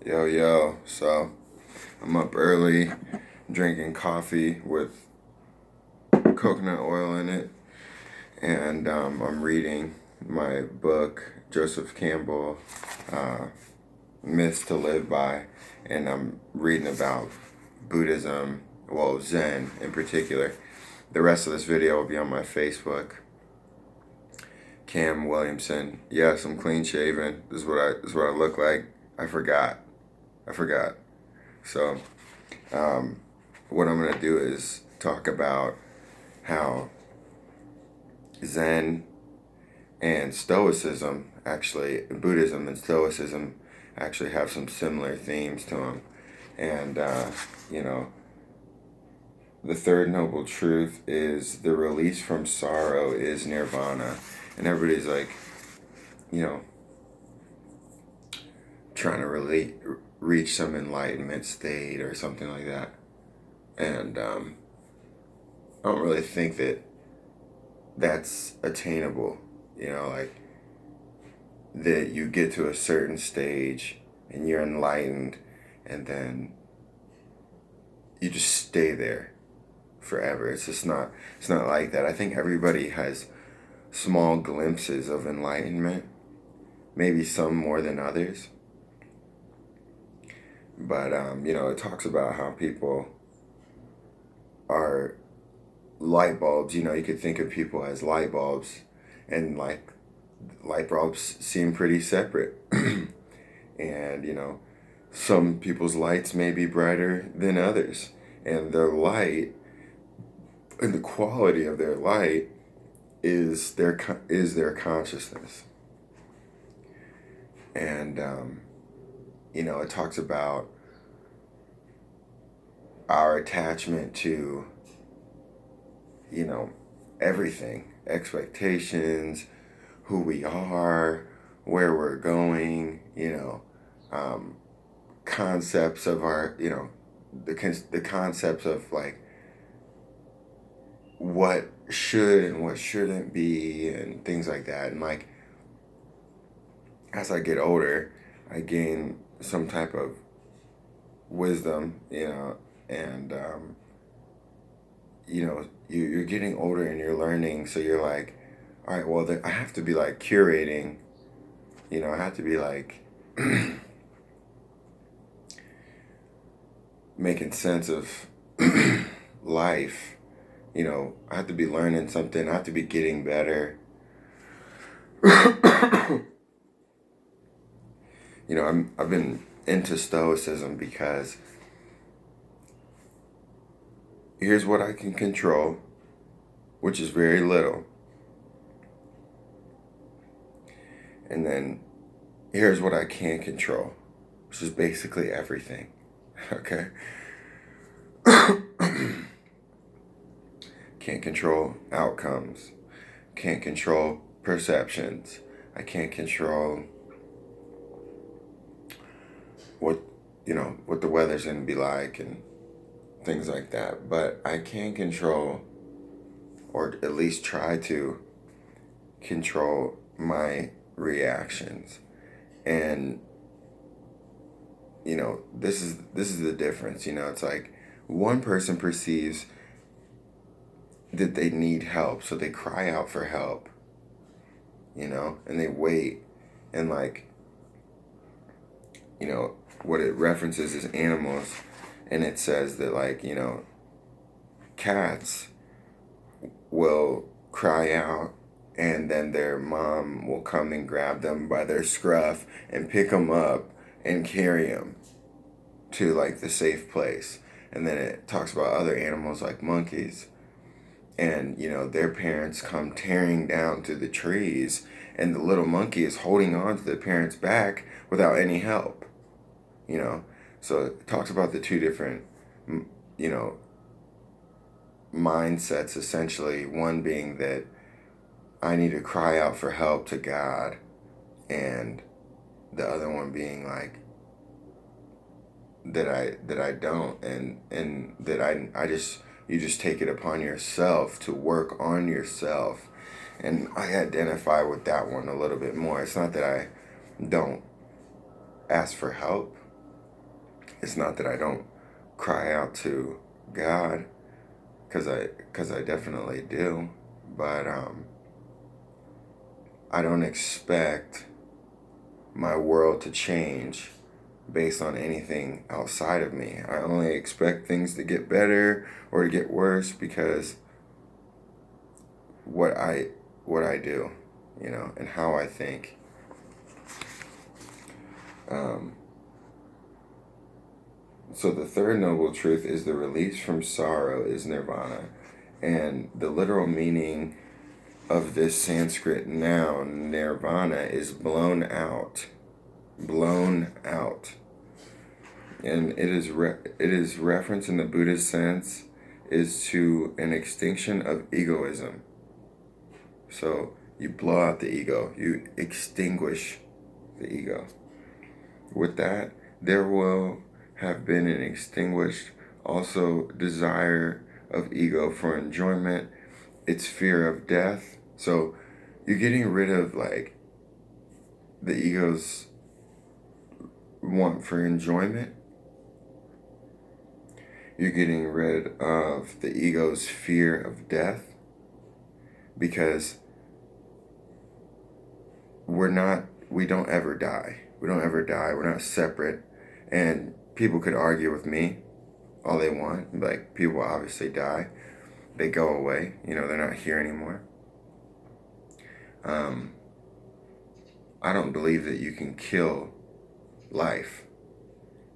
Yo, yo. So, I'm up early drinking coffee with coconut oil in it. And I'm reading my book, Joseph Campbell, uh, Myths to Live By. And I'm reading about Buddhism, well, Zen in particular. The rest of this video will be on my Facebook. Cam Williamson. Yes, I'm clean shaven. This is what I look like. I forgot. I forgot. So, um, what I'm going to do is talk about how Zen and Stoicism, actually, Buddhism and Stoicism actually have some similar themes to them. And, you know, the third noble truth is the release from sorrow is nirvana. And everybody's like, you know, trying to reach some enlightenment state or something like that. And I don't really think that that's attainable. Like that you get to a certain stage and you're enlightened and then you just stay there forever. It's not like that. I think everybody has small glimpses of enlightenment, maybe some more than others. But it talks about how people are light bulbs. You could think of people as light bulbs, and like light bulbs seem pretty separate. And some people's lights may be brighter than others, and their light and the quality of their light is their consciousness. And it talks about our attachment to everything, expectations, who we are, where we're going, concepts of our, the concepts of like what should and what shouldn't be and things like that. And like as I get older, I gain some type of wisdom, and you're getting older and you're learning, so you're like, all right, well, then I have to be like curating, I have to be like making sense of life. I have to be learning something. I have to be getting better. I've been into Stoicism because here's what I can control, which is very little. And then here's what I can't control, which is basically everything. Okay? Can't control outcomes. Can't control perceptions. I can't control what the weather's gonna be like and things like that. But I can control, or at least try to control, my reactions. And this is the difference. It's like one person perceives that they need help, so they cry out for help, and they wait. And like, what it references is animals, and it says that like, cats will cry out and then their mom will come and grab them by their scruff and pick them up and carry them to like the safe place. And then it talks about other animals like monkeys, and their parents come tearing down through the trees, and the little monkey is holding on to the parent's back without any help. So it talks about the two different you know mindsets, essentially. One being that I need to cry out for help to God, and the other one being like that I don't, and that I just you just take it upon yourself to work on yourself. And I identify with that one a little bit more. It's not that I don't ask for help, It's not that I don't cry out to God, because I definitely do, but I don't expect my world to change based on anything outside of me. I only expect things to get better or to get worse because what I what I do, and how I think. Um, so the third noble truth is the release from sorrow is nirvana, and the literal meaning of this Sanskrit noun nirvana is blown out, blown out. And it is reference in the Buddhist sense is to an extinction of egoism. So you blow out the ego, you extinguish the ego. With that, there will have been an extinguished also desire of ego for enjoyment, its fear of death. So you're getting rid of like the ego's want for enjoyment. You're getting rid of the ego's fear of death, because we don't ever die. We don't ever die. We're not separate. And people could argue with me all they want. Like, people obviously die. They go away. They're not here anymore. I don't believe that you can kill life.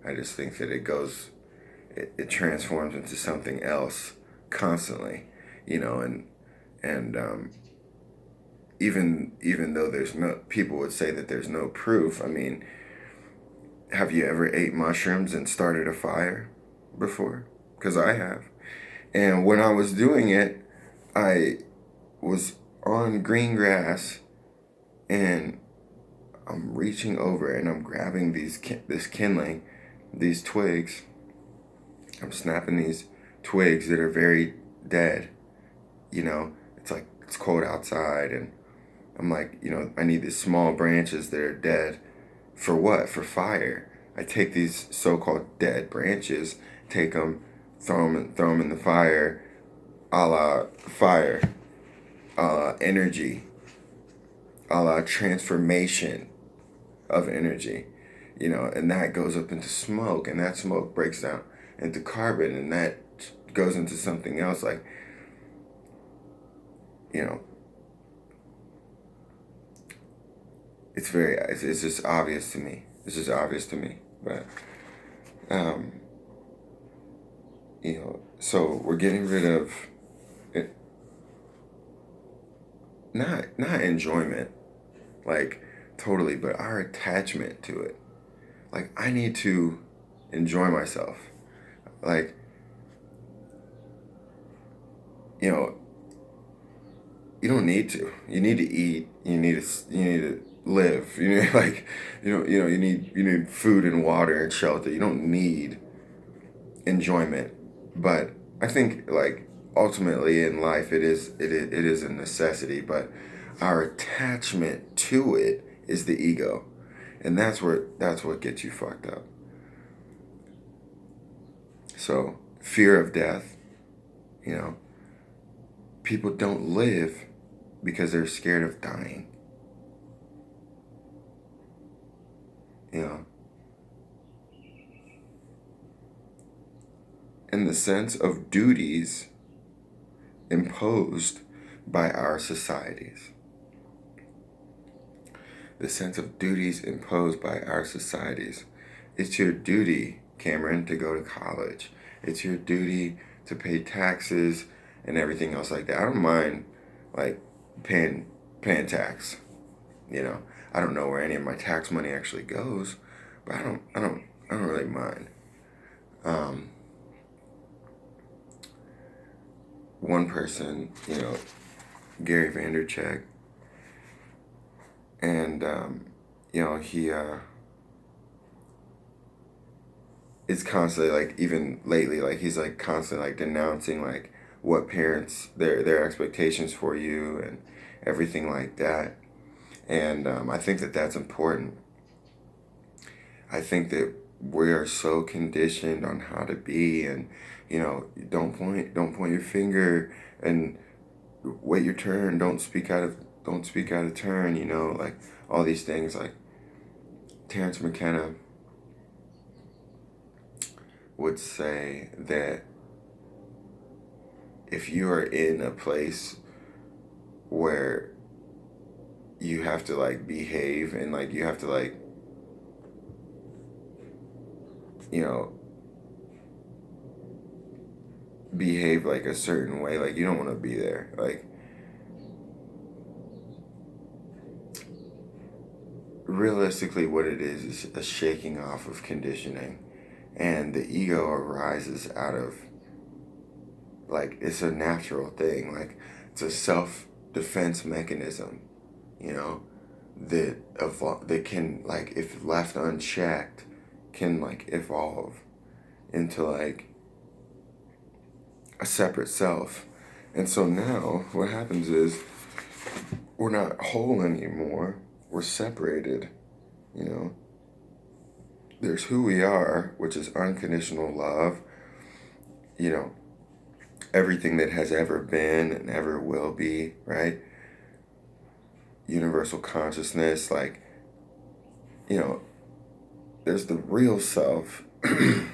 I just think that it transforms into something else constantly, and even though there's no, people would say that there's no proof. I mean, have you ever ate mushrooms and started a fire before? Because I have. And when I was doing it, I was on green grass, and I'm reaching over and I'm grabbing this kindling, these twigs. I'm snapping these twigs that are very dead. It's like it's cold outside, and I'm like, I need these small branches that are dead. For what? For fire. I take these so-called dead branches, take them, throw them in the fire, a la fire, a la energy, a la transformation of energy, and that goes up into smoke, and that smoke breaks down into carbon, and that goes into something else. Like, it's just obvious to me. It's just obvious to me. But, so we're getting rid of it, not enjoyment, like totally, but our attachment to it. Like, I need to enjoy myself. Like, you don't need to. You need to eat. You need to live. You need food and water and shelter. You don't need enjoyment. But I think, like, ultimately in life it is a necessity, but our attachment to it is the ego. And that's what gets you fucked up. So, fear of death, people don't live because they're scared of dying. In the sense of duties imposed by our societies. The sense of duties imposed by our societies. It's your duty, Cameron, to go to college. It's your duty to pay taxes and everything else like that. I don't mind, like, paying tax. I don't know where any of my tax money actually goes, but I don't really mind. One person, Gary Vaynerchuk, and he is constantly, like, even lately, like, he's like constantly like denouncing like what parents their expectations for you and everything like that. And I think that that's important. I think that we are so conditioned on how to be, and don't point your finger, and wait your turn, don't speak out of turn, like all these things. Like Terrence McKenna would say that if you are in a place where you have to like behave, and like you have to like you know behave like a certain way, like you don't want to be there. Like realistically, what it is a shaking off of conditioning, and the ego arises out of, like, it's a natural thing, like it's a self-defense mechanism, you know that can, like, if left unchecked, can like evolve into like a separate self. And so now what happens is we're not whole anymore, we're separated. you know there's who we are, which is unconditional love, you know everything that has ever been and ever will be, right? Universal consciousness, like, you know there's the real self, and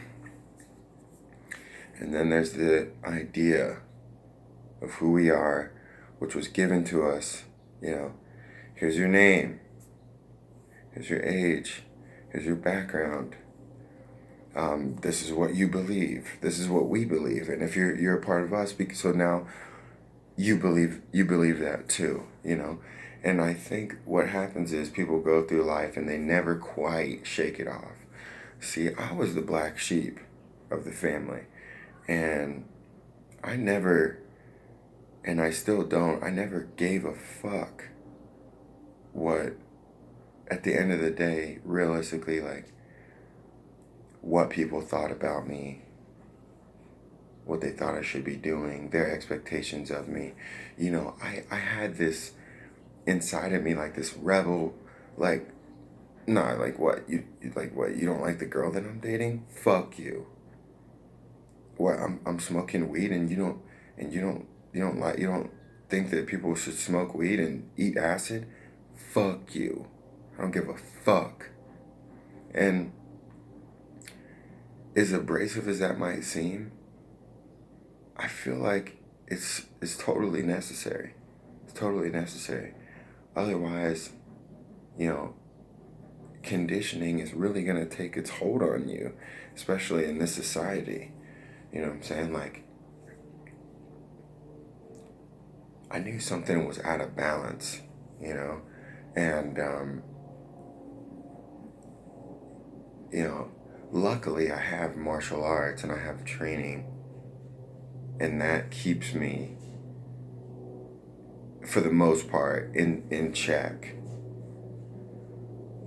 then there's the idea of who we are, which was given to us. Here's your name, here's your age, here's your background. This is what you believe. This is what we believe. And if you're a part of us, so now you believe that too. And I think what happens is people go through life and they never quite shake it off. See, I was the black sheep of the family, and I never, and I still don't, I never gave a fuck what, at the end of the day, realistically, like, what people thought about me, what they thought I should be doing, their expectations of me. I had this inside of me, like this rebel, like, nah, like what, you don't like the girl that I'm dating? Fuck you. What, I'm smoking weed, and you don't think that people should smoke weed and eat acid? Fuck you. I don't give a fuck. And as abrasive as that might seem, I feel like it's totally necessary. It's totally necessary. Otherwise, you know, conditioning is really gonna take its hold on you, especially in this society. You know what I'm saying? Like, I knew something was out of balance, and you know, luckily I have martial arts and I have training, and that keeps me, for the most part, in check.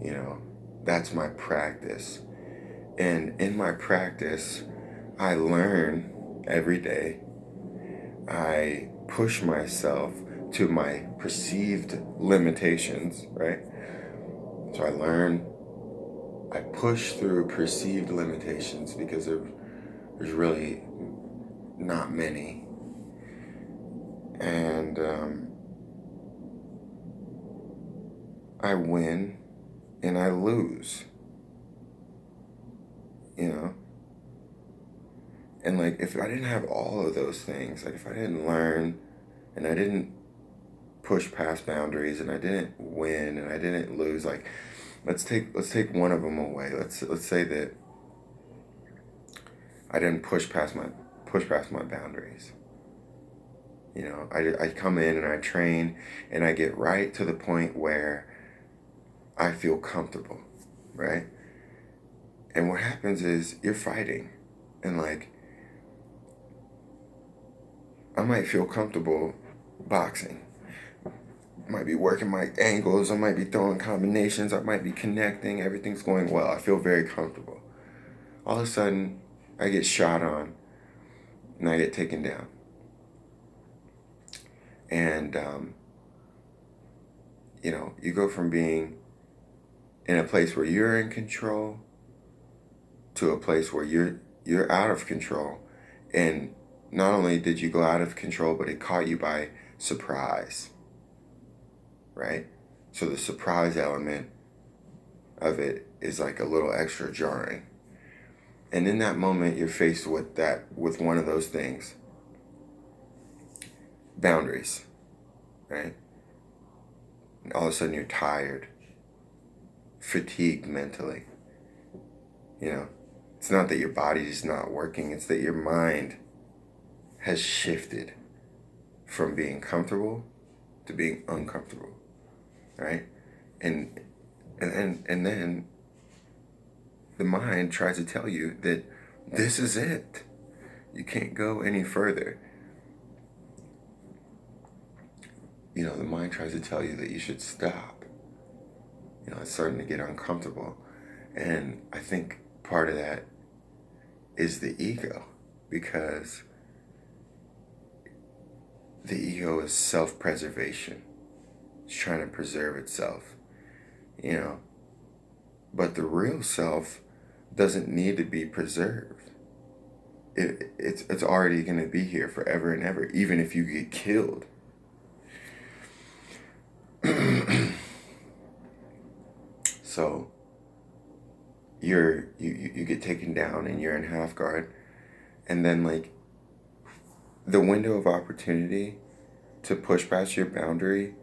You know, that's my practice. And in my practice, I learn every day. I push myself to my perceived limitations, right? So I learn, I push through perceived limitations, because there's really not many. And I win and I lose, you know? And like, if I didn't have all of those things, like if I didn't learn, and I didn't push past boundaries, and I didn't win and I didn't lose, like, let's take one of them away. Let's say that I didn't push past my boundaries. I come in and I train, and I get right to the point where I feel comfortable, right? And what happens is you're fighting, and like, I might feel comfortable boxing. I might be working my angles, I might be throwing combinations, I might be connecting, everything's going well. I feel very comfortable. All of a sudden, I get shot on and I get taken down. And, you go from being in a place where you're in control to a place where you're out of control. And not only did you go out of control, but it caught you by surprise, right? So the surprise element of it is like a little extra jarring. And in that moment, you're faced with one of those things. Boundaries, right? And all of a sudden you're tired, fatigued mentally. It's not that your body is not working, it's that your mind has shifted from being comfortable to being uncomfortable, right? And then the mind tries to tell you that this is it. You can't go any further. The mind tries to tell you that you should stop. It's starting to get uncomfortable. And I think part of that is the ego, because the ego is self-preservation. It's trying to preserve itself, But the real self doesn't need to be preserved. It's already going to be here forever and ever, even if you get killed. So you get taken down and you're in half guard, and then like the window of opportunity to push past your boundary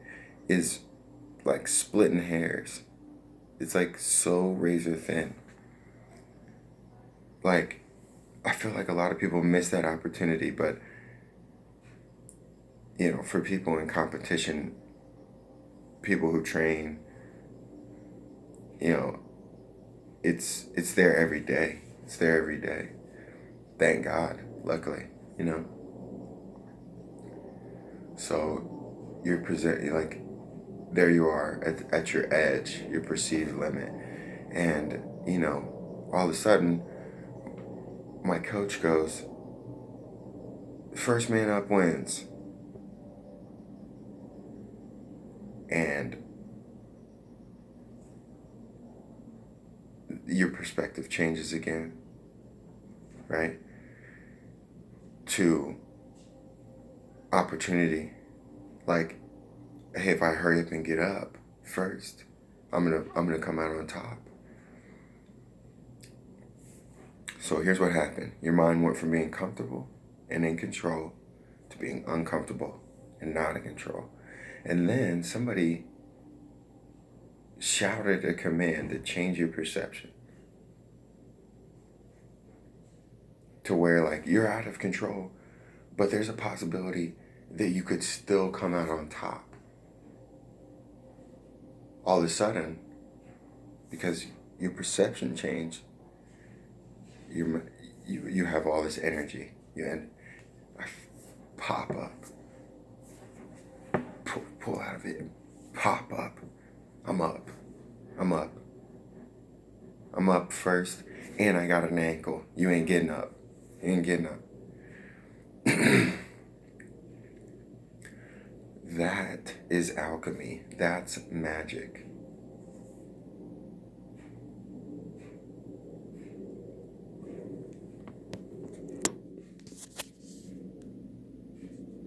is like splitting hairs. It's like so razor thin. Like, I feel like a lot of people miss that opportunity, but for people in competition, people who train, it's there every day. It's there every day. Thank God, luckily, So you're like, there you are at your edge, your perceived limit. And, all of a sudden, my coach goes, first man up wins. And your perspective changes again, right? To opportunity. Like, hey, if I hurry up and get up first, I'm gonna come out on top. So here's what happened. Your mind went from being comfortable and in control to being uncomfortable and not in control. And then somebody shouted a command to change your perception to where like you're out of control, but there's a possibility that you could still come out on top. All of a sudden, because your perception changed, you have all this energy. I pop up, pull out of it, pop up. I'm up. I'm up first, and I got an ankle. You ain't getting up. That is alchemy. That's magic.